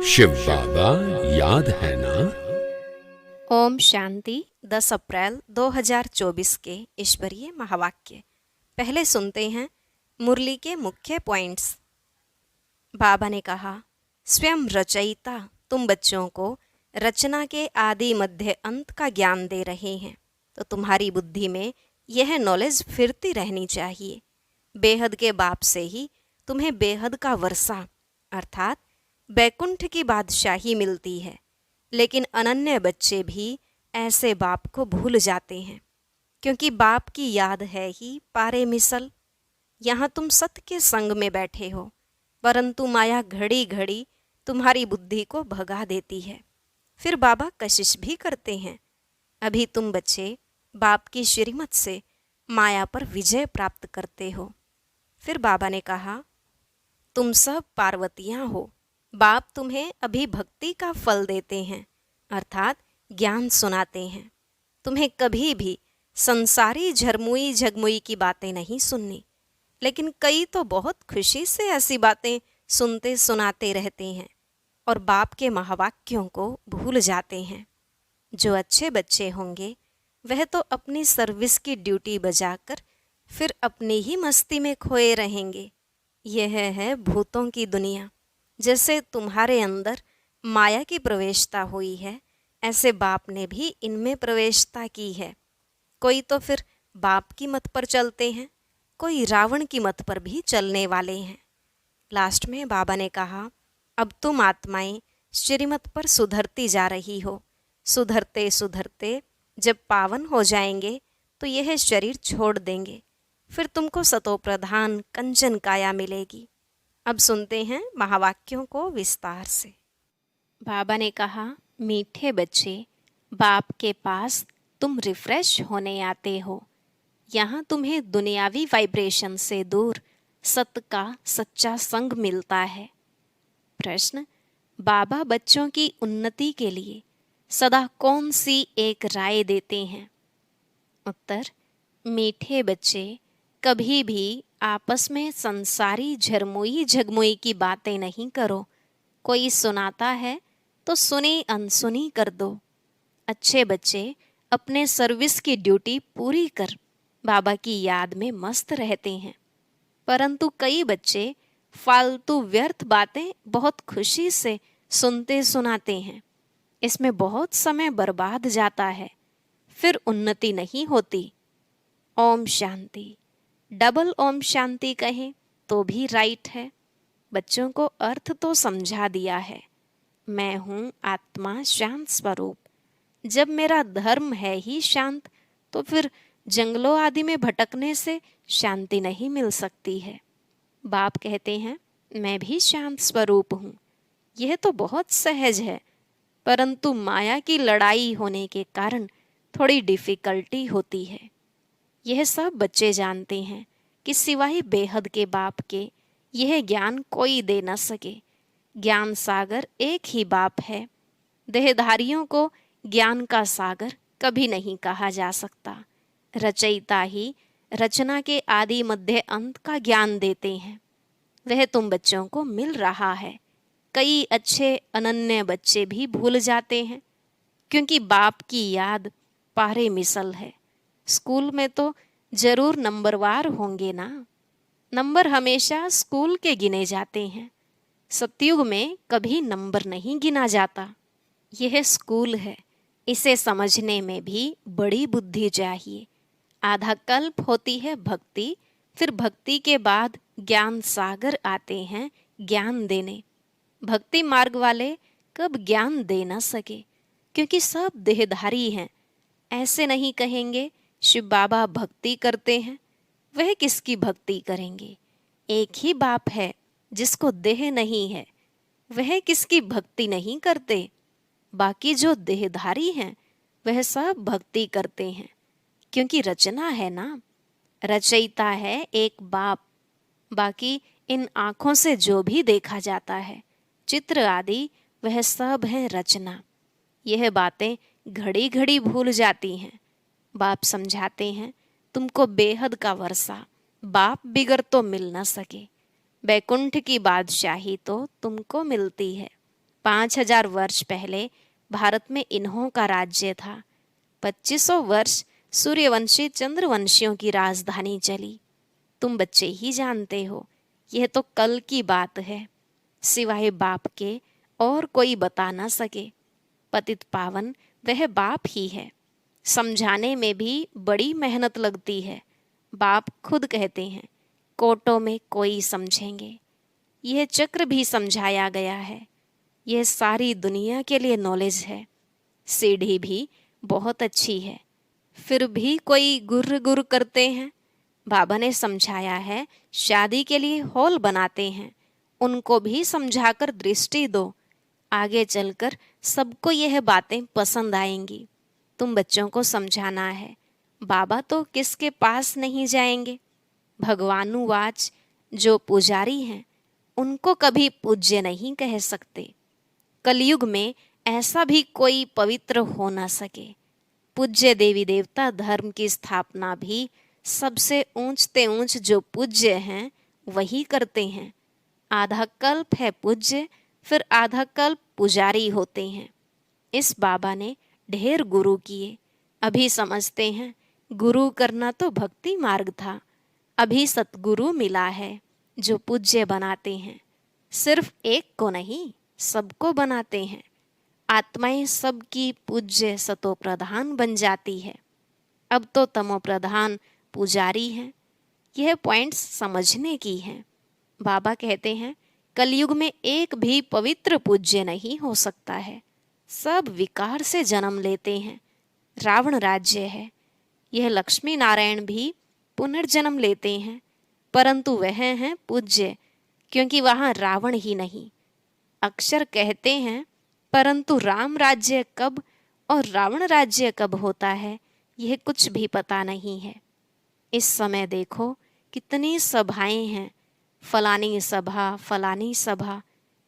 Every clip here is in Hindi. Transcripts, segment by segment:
शिव बाबा याद है ना। ओम शांति। 10 अप्रैल 2024 के ईश्वरीय महावाक्य। पहले सुनते हैं मुरली के मुख्य पॉइंट्स। बाबा ने कहा, स्वयं रचयिता तुम बच्चों को रचना के आदि मध्य अंत का ज्ञान दे रहे हैं, तो तुम्हारी बुद्धि में यह नॉलेज फिरती रहनी चाहिए। बेहद के बाप से ही तुम्हें बेहद का वर्षा अर्थात बैकुंठ की बादशाही मिलती है। लेकिन अनन्य बच्चे भी ऐसे बाप को भूल जाते हैं, क्योंकि बाप की याद है ही पारे मिसल। यहाँ तुम सत्य के संग में बैठे हो, परंतु माया घड़ी घड़ी तुम्हारी बुद्धि को भगा देती है। फिर बाबा कशिश भी करते हैं। अभी तुम बच्चे बाप की श्रीमत से माया पर विजय प्राप्त करते हो। फिर बाबा ने कहा, तुम सब पार्वतियां हो। बाप तुम्हें अभी भक्ति का फल देते हैं, अर्थात ज्ञान सुनाते हैं। तुम्हें कभी भी संसारी झरमुई झगमुई की बातें नहीं सुननी, लेकिन कई तो बहुत खुशी से ऐसी बातें सुनते सुनाते रहते हैं और बाप के महावाक्यों को भूल जाते हैं। जो अच्छे बच्चे होंगे वह तो अपनी सर्विस की ड्यूटी बजाकर फिर अपनी ही मस्ती में खोए रहेंगे। यह है भूतों की दुनिया। जैसे तुम्हारे अंदर माया की प्रवेशता हुई है, ऐसे बाप ने भी इनमें प्रवेशता की है। कोई तो फिर बाप की मत पर चलते हैं, कोई रावण की मत पर भी चलने वाले हैं। लास्ट में बाबा ने कहा, अब तुम आत्माएं श्रीमत पर सुधरती जा रही हो। सुधरते सुधरते जब पावन हो जाएंगे तो यह शरीर छोड़ देंगे, फिर तुमको सतोप्रधान कंचन काया मिलेगी। अब सुनते हैं महावाक्यों को विस्तार से। बाबा ने कहा, मीठे बच्चे, बाप के पास तुम रिफ्रेश होने आते हो। यहाँ तुम्हें दुनियावी वाइब्रेशन से दूर सत्य का सच्चा संग मिलता है। प्रश्न, बाबा बच्चों की उन्नति के लिए सदा कौन सी एक राय देते हैं? उत्तर, मीठे बच्चे, कभी भी आपस में संसारी झरमुई झगमुई की बातें नहीं करो। कोई सुनाता है तो सुनी अनसुनी कर दो। अच्छे बच्चे अपने सर्विस की ड्यूटी पूरी कर बाबा की याद में मस्त रहते हैं, परंतु कई बच्चे फालतू व्यर्थ बातें बहुत खुशी से सुनते सुनाते हैं। इसमें बहुत समय बर्बाद जाता है, फिर उन्नति नहीं होती। ओम शांति। डबल ओम शांति कहें तो भी राइट है। बच्चों को अर्थ तो समझा दिया है। मैं हूँ आत्मा शांत स्वरूप। जब मेरा धर्म है ही शांत, तो फिर जंगलों आदि में भटकने से शांति नहीं मिल सकती है। बाप कहते हैं, मैं भी शांत स्वरूप हूँ। यह तो बहुत सहज है, परंतु माया की लड़ाई होने के कारण थोड़ी डिफिकल्टी होती है। यह सब बच्चे जानते हैं कि सिवाय बेहद के बाप के यह ज्ञान कोई दे न सके। ज्ञान सागर एक ही बाप है। देहधारियों को ज्ञान का सागर कभी नहीं कहा जा सकता। रचयिता ही रचना के आदि मध्य अंत का ज्ञान देते हैं। वह तुम बच्चों को मिल रहा है। कई अच्छे अनन्य बच्चे भी भूल जाते हैं, क्योंकि बाप की याद पारे मिसल है। स्कूल में तो जरूर नंबरवार होंगे ना। नंबर हमेशा स्कूल के गिने जाते हैं। सतयुग में कभी नंबर नहीं गिना जाता। यह स्कूल है, इसे समझने में भी बड़ी बुद्धि चाहिए। आधा कल्प होती है भक्ति, फिर भक्ति के बाद ज्ञान सागर आते हैं ज्ञान देने। भक्ति मार्ग वाले कब ज्ञान दे न सके, क्योंकि सब देहधारी हैं। ऐसे नहीं कहेंगे शिव बाबा भक्ति करते हैं। वह किसकी भक्ति करेंगे? एक ही बाप है जिसको देह नहीं है, वह किसकी भक्ति नहीं करते। बाकी जो देहधारी हैं वह सब भक्ति करते हैं, क्योंकि रचना है ना। रचयिता है एक बाप। बाकी इन आँखों से जो भी देखा जाता है, चित्र आदि, वह सब है रचना। यह बातें घड़ी घड़ी भूल जाती हैं। बाप समझाते हैं, तुमको बेहद का वर्षा बाप बिगर तो मिल न सके। बैकुंठ की बादशाही तो तुमको मिलती है। 5000 वर्ष पहले भारत में इन्हों का राज्य था। 2500 वर्ष सूर्यवंशी चंद्रवंशियों की राजधानी चली। तुम बच्चे ही जानते हो, यह तो कल की बात है, सिवाय बाप के और कोई बता ना सके। पतित पावन वह बाप ही है। समझाने में भी बड़ी मेहनत लगती है। बाप खुद कहते हैं, कोटों में कोई समझेंगे। यह चक्र भी समझाया गया है। यह सारी दुनिया के लिए नॉलेज है। सीढ़ी भी बहुत अच्छी है, फिर भी कोई गुर्र गुर्र करते हैं। बाबा ने समझाया है, शादी के लिए हॉल बनाते हैं, उनको भी समझाकर दृष्टि दो। आगे चलकर सबको यह बातें पसंद आएंगी। तुम बच्चों को समझाना है, बाबा तो किसके पास नहीं जाएंगे। भगवानुवाच, जो पुजारी हैं उनको कभी पूज्य नहीं कह सकते। कलयुग में ऐसा भी कोई पवित्र हो न सके। पूज्य देवी देवता धर्म की स्थापना भी सबसे ऊंचते ऊंच जो पूज्य हैं वही करते हैं। आधा कल्प है पूज्य, फिर आधा कल्प पुजारी होते हैं। इस बाबा ने ढेर गुरु किए। अभी समझते हैं गुरु करना तो भक्ति मार्ग था। अभी सतगुरु मिला है जो पूज्य बनाते हैं। सिर्फ एक को नहीं, सबको बनाते हैं। आत्माएं सबकी पूज्य सतो प्रधान बन जाती है। अब तो तमो प्रधान पुजारी हैं। यह पॉइंट्स समझने की हैं। बाबा कहते हैं, कलयुग में एक भी पवित्र पूज्य नहीं हो सकता है। सब विकार से जन्म लेते हैं। रावण राज्य है। यह लक्ष्मी नारायण भी पुनर्जन्म लेते हैं, परंतु वह हैं पूज्य, क्योंकि वहाँ रावण ही नहीं। अक्षर कहते हैं, परंतु राम राज्य कब और रावण राज्य कब होता है यह कुछ भी पता नहीं है। इस समय देखो कितनी सभाएं हैं, फलानी सभा फलानी सभा।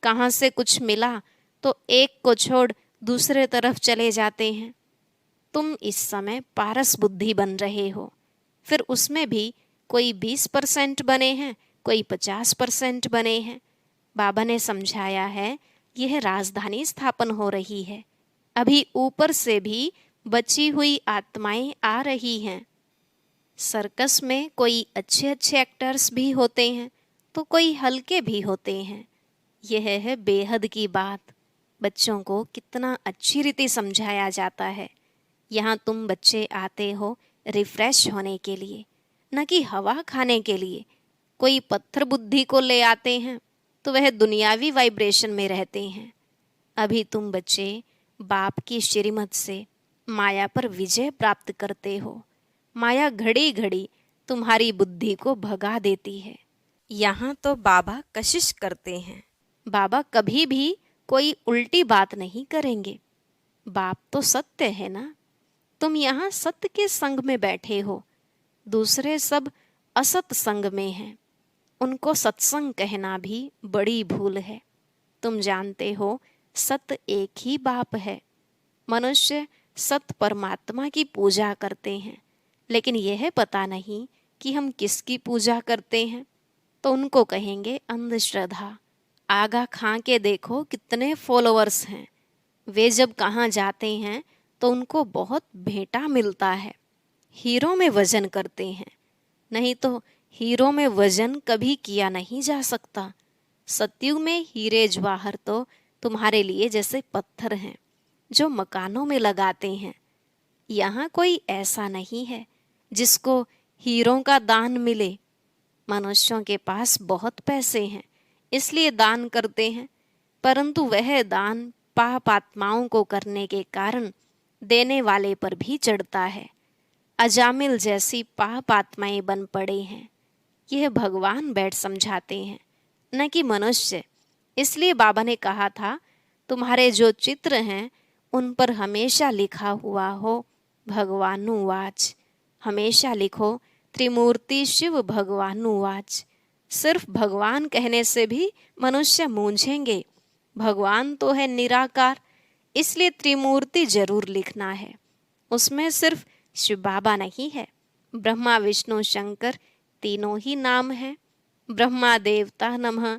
कहाँ से कुछ मिला तो एक को छोड़ दूसरे तरफ चले जाते हैं। तुम इस समय पारस बुद्धि बन रहे हो, फिर उसमें भी कोई 20% बने हैं, कोई 50% बने हैं। बाबा ने समझाया है, यह राजधानी स्थापन हो रही है। अभी ऊपर से भी बची हुई आत्माएं आ रही हैं। सर्कस में कोई अच्छे अच्छे एक्टर्स भी होते हैं तो कोई हल्के भी होते हैं। यह है बेहद की बात। बच्चों को कितना अच्छी रीति समझाया जाता है। यहाँ तुम बच्चे आते हो रिफ्रेश होने के लिए, न कि हवा खाने के लिए। कोई पत्थर बुद्धि को ले आते हैं तो वह दुनियावी वाइब्रेशन में रहते हैं। अभी तुम बच्चे बाप की श्रीमत से माया पर विजय प्राप्त करते हो। माया घड़ी घड़ी तुम्हारी बुद्धि को भगा देती है। यहाँ तो बाबा कशिश करते हैं। बाबा कभी भी कोई उल्टी बात नहीं करेंगे। बाप तो सत्य है ना। तुम यहाँ सत्य के संग में बैठे हो, दूसरे सब असत संग में हैं। उनको सत्संग कहना भी बड़ी भूल है। तुम जानते हो सत्य एक ही बाप है। मनुष्य सत्य परमात्मा की पूजा करते हैं, लेकिन यह पता नहीं कि हम किसकी पूजा करते हैं, तो उनको कहेंगे अंधश्रद्धा। आगा खां के देखो कितने फॉलोअर्स हैं। वे जब कहाँ जाते हैं तो उनको बहुत भेंटा मिलता है। हीरो में वजन करते हैं, नहीं तो हीरो में वजन कभी किया नहीं जा सकता। सतयुग में हीरे जवाहर तो तुम्हारे लिए जैसे पत्थर हैं जो मकानों में लगाते हैं। यहाँ कोई ऐसा नहीं है जिसको हीरों का दान मिले। मनुष्यों के पास बहुत पैसे हैं इसलिए दान करते हैं, परंतु वह दान पाप आत्माओं को करने के कारण देने वाले पर भी चढ़ता है। अजामिल जैसी पाप आत्माएं बन पड़े हैं। यह भगवान बैठ समझाते हैं, न कि मनुष्य। इसलिए बाबा ने कहा था, तुम्हारे जो चित्र हैं उन पर हमेशा लिखा हुआ हो भगवानुवाच। हमेशा लिखो त्रिमूर्ति शिव भगवानुवाच। सिर्फ भगवान कहने से भी मनुष्य मूंझेंगे। भगवान तो है निराकार, इसलिए त्रिमूर्ति जरूर लिखना है। उसमें सिर्फ शिव बाबा नहीं है, ब्रह्मा विष्णु शंकर तीनों ही नाम हैं। ब्रह्मा देवता नमः,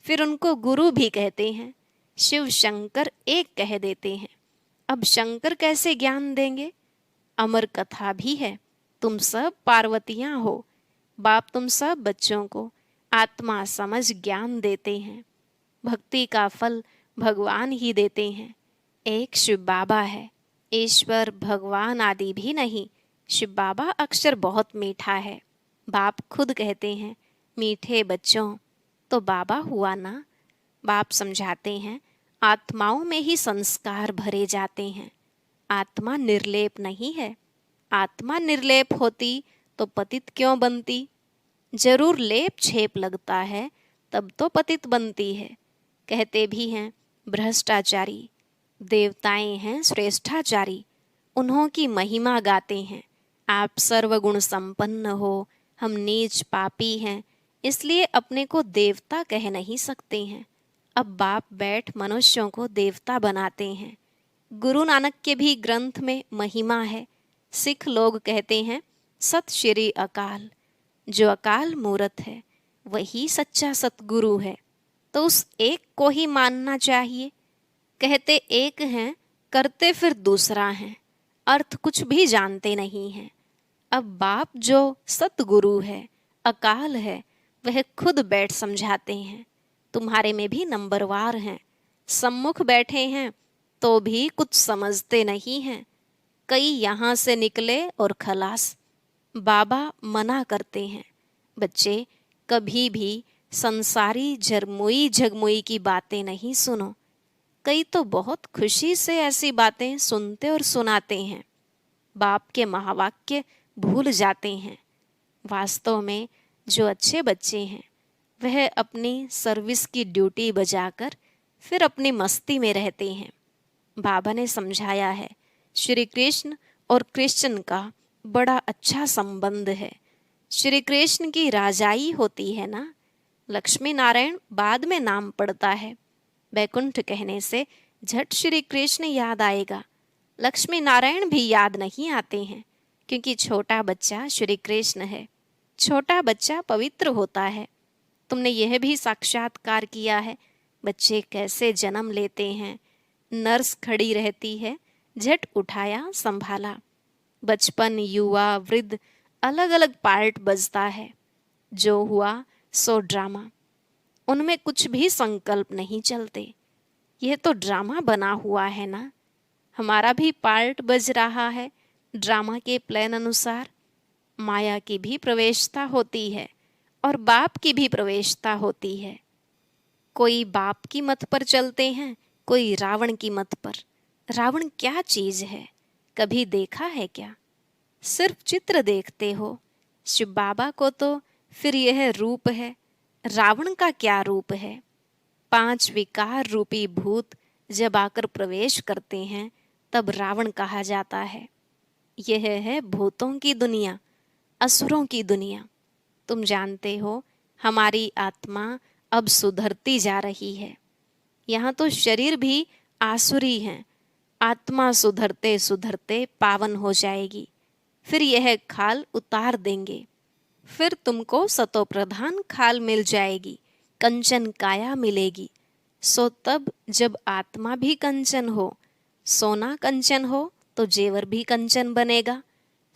फिर उनको गुरु भी कहते हैं। शिव शंकर एक कह देते हैं। अब शंकर कैसे ज्ञान देंगे? अमर कथा भी है। तुम सब पार्वतियां हो। बाप तुम सब बच्चों को आत्मा समझ ज्ञान देते हैं। भक्ति का फल भगवान ही देते हैं। एक शिव बाबा है, ईश्वर भगवान आदि भी नहीं। शिव बाबा अक्षर बहुत मीठा है। बाप खुद कहते हैं, मीठे बच्चों, तो बाबा हुआ ना। बाप समझाते हैं, आत्माओं में ही संस्कार भरे जाते हैं। आत्मा निर्लेप नहीं है। आत्मा निर्लेप होती तो पतित क्यों बनती? जरूर लेप छेप लगता है, तब तो पतित बनती है। कहते भी हैं भ्रष्टाचारी, देवताएं हैं श्रेष्ठाचारी, उन्हों की महिमा गाते हैं। आप सर्वगुण संपन्न हो, हम नीच पापी हैं, इसलिए अपने को देवता कह नहीं सकते हैं। अब बाप बैठ मनुष्यों को देवता बनाते हैं। गुरु नानक के भी ग्रंथ में महिमा है। सिख लोग कहते हैं सत श्री अकाल। जो अकाल मूरत है वही सच्चा सतगुरु है, तो उस एक को ही मानना चाहिए। कहते एक हैं, करते फिर दूसरा हैं, अर्थ कुछ भी जानते नहीं हैं। अब बाप जो सतगुरु है, अकाल है, वह खुद बैठ समझाते हैं। तुम्हारे में भी नंबरवार हैं, सम्मुख बैठे हैं तो भी कुछ समझते नहीं हैं। कई यहाँ से निकले और खलास। बाबा मना करते हैं, बच्चे कभी भी संसारी झरमुई झगमुई की बातें नहीं सुनो। कई तो बहुत खुशी से ऐसी बातें सुनते और सुनाते हैं। बाप के महावाक्य भूल जाते हैं। वास्तव में जो अच्छे बच्चे हैं वह अपनी सर्विस की ड्यूटी बजाकर फिर अपनी मस्ती में रहते हैं। बाबा ने समझाया है, श्री कृष्ण और क्रिश्चियन का बड़ा अच्छा संबंध है। श्री कृष्ण की राजाई होती है ना। लक्ष्मी नारायण बाद में नाम पड़ता है। बैकुंठ कहने से झट श्री कृष्ण याद आएगा। लक्ष्मी नारायण भी याद नहीं आते हैं, क्योंकि छोटा बच्चा श्री कृष्ण है। छोटा बच्चा पवित्र होता है। तुमने यह भी साक्षात्कार किया है, बच्चे कैसे जन्म लेते हैं। नर्स खड़ी रहती है, झट उठाया संभाला। बचपन, युवा, वृद्ध, अलग अलग पार्ट बजता है। जो हुआ सो ड्रामा। उनमें कुछ भी संकल्प नहीं चलते। यह तो ड्रामा बना हुआ है ना। हमारा भी पार्ट बज रहा है ड्रामा के प्लान अनुसार। माया की भी प्रवेशता होती है और बाप की भी प्रवेशता होती है। कोई बाप की मत पर चलते हैं, कोई रावण की मत पर। रावण क्या चीज है, कभी देखा है क्या? सिर्फ चित्र देखते हो। शिव बाबा को तो फिर यह रूप है। रावण का क्या रूप है? 5 विकार रूपी भूत जब आकर प्रवेश करते हैं तब रावण कहा जाता है। यह है भूतों की दुनिया, असुरों की दुनिया। तुम जानते हो हमारी आत्मा अब सुधरती जा रही है। यहाँ तो शरीर भी आसुरी है। आत्मा सुधरते सुधरते पावन हो जाएगी। फिर यह खाल उतार देंगे। फिर तुमको सतो प्रधान खाल मिल जाएगी, कंचन काया मिलेगी। सो तब जब आत्मा भी कंचन हो, सोना कंचन हो, तो जेवर भी कंचन बनेगा।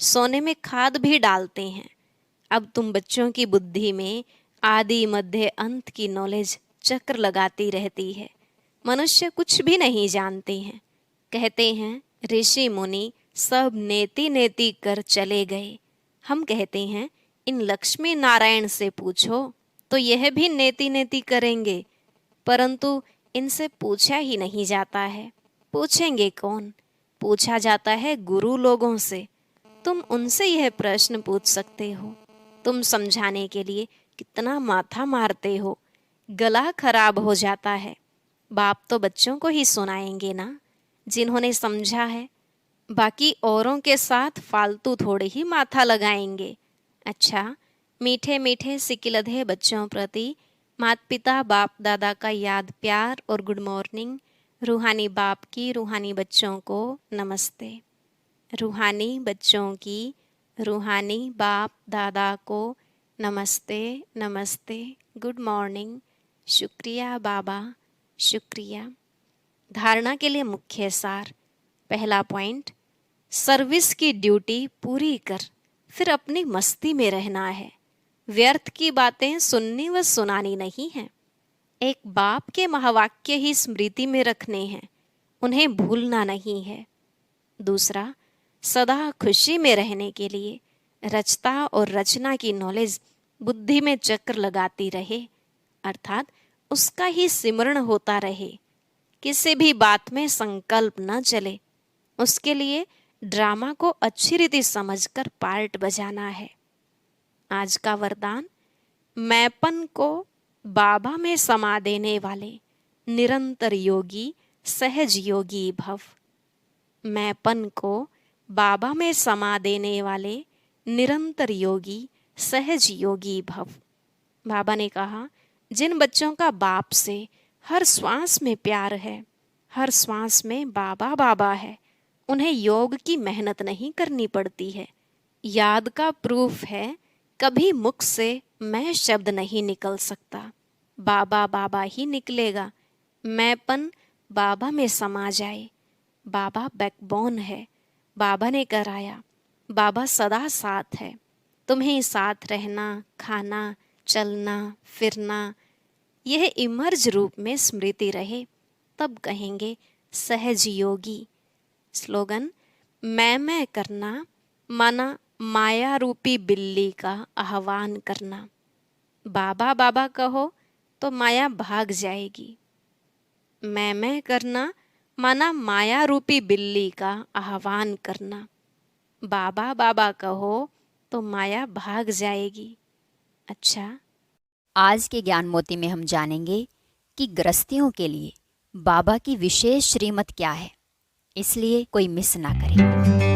सोने में खाद भी डालते हैं। अब तुम बच्चों की बुद्धि में आदि मध्य अंत की नॉलेज चक्र लगाती रहती है। मनुष्य कुछ भी नहीं जानते हैं। कहते हैं ऋषि मुनि सब नेति नेति कर चले गए। हम कहते हैं इन लक्ष्मी नारायण से पूछो तो यह भी नेति नेति करेंगे, परंतु इनसे पूछा ही नहीं जाता है। पूछेंगे कौन? पूछा जाता है गुरु लोगों से। तुम उनसे यह प्रश्न पूछ सकते हो। तुम समझाने के लिए कितना माथा मारते हो, गला खराब हो जाता है। बाप तो बच्चों को ही सुनाएंगे ना, जिन्होंने समझा है। बाकी औरों के साथ फालतू थोड़े ही माथा लगाएंगे। अच्छा, मीठे मीठे सिकिलधे बच्चों प्रति माता पिता बाप दादा का याद प्यार और गुड मॉर्निंग। रूहानी बाप की रूहानी बच्चों को नमस्ते। रूहानी बच्चों की रूहानी बाप दादा को नमस्ते नमस्ते, गुड मॉर्निंग। शुक्रिया बाबा, शुक्रिया। धारणा के लिए मुख्य सार। पहला पॉइंट, सर्विस की ड्यूटी पूरी कर, फिर अपनी मस्ती में रहना है। व्यर्थ की बातें सुननी व सुनानी नहीं है। एक बाप के महावाक्य ही स्मृति में रखने हैं, उन्हें भूलना नहीं है। दूसरा, सदा खुशी में रहने के लिए रचता और रचना की नॉलेज बुद्धि में चक्र लगाती रहे, अर्थात उसका ही सिमरण होता रहे। किसी भी बात में संकल्प न चले, उसके लिए ड्रामा को अच्छी रीति समझकर पार्ट बजाना है। आज का वरदान, मैंपन को बाबा में समा देने वाले निरंतर योगी सहज योगी भव। मैंपन को बाबा में समा देने वाले निरंतर योगी सहज योगी भव। बाबा ने कहा, जिन बच्चों का बाप से हर श्वास में प्यार है, हर श्वास में बाबा बाबा है, उन्हें योग की मेहनत नहीं करनी पड़ती है। याद का प्रूफ है, कभी मुख से मैं शब्द नहीं निकल सकता, बाबा बाबा ही निकलेगा। मैंपन बाबा में समा जाए। बाबा बैकबोन है, बाबा ने कराया। बाबा सदा साथ है। तुम्हें साथ रहना, खाना, चलना, फिरना, यह इमर्ज रूप में स्मृति रहे, तब कहेंगे सहज योगी। स्लोगन, मैं करना माना माया रूपी बिल्ली का आह्वान करना। बाबा बाबा कहो तो माया भाग जाएगी। मैं करना माना माया रूपी बिल्ली का आह्वान करना। बाबा बाबा कहो तो माया भाग जाएगी। अच्छा, आज के ज्ञान मोती में हम जानेंगे कि गृहस्थियों के लिए बाबा की विशेष श्रीमत क्या है, इसलिए कोई मिस ना करे।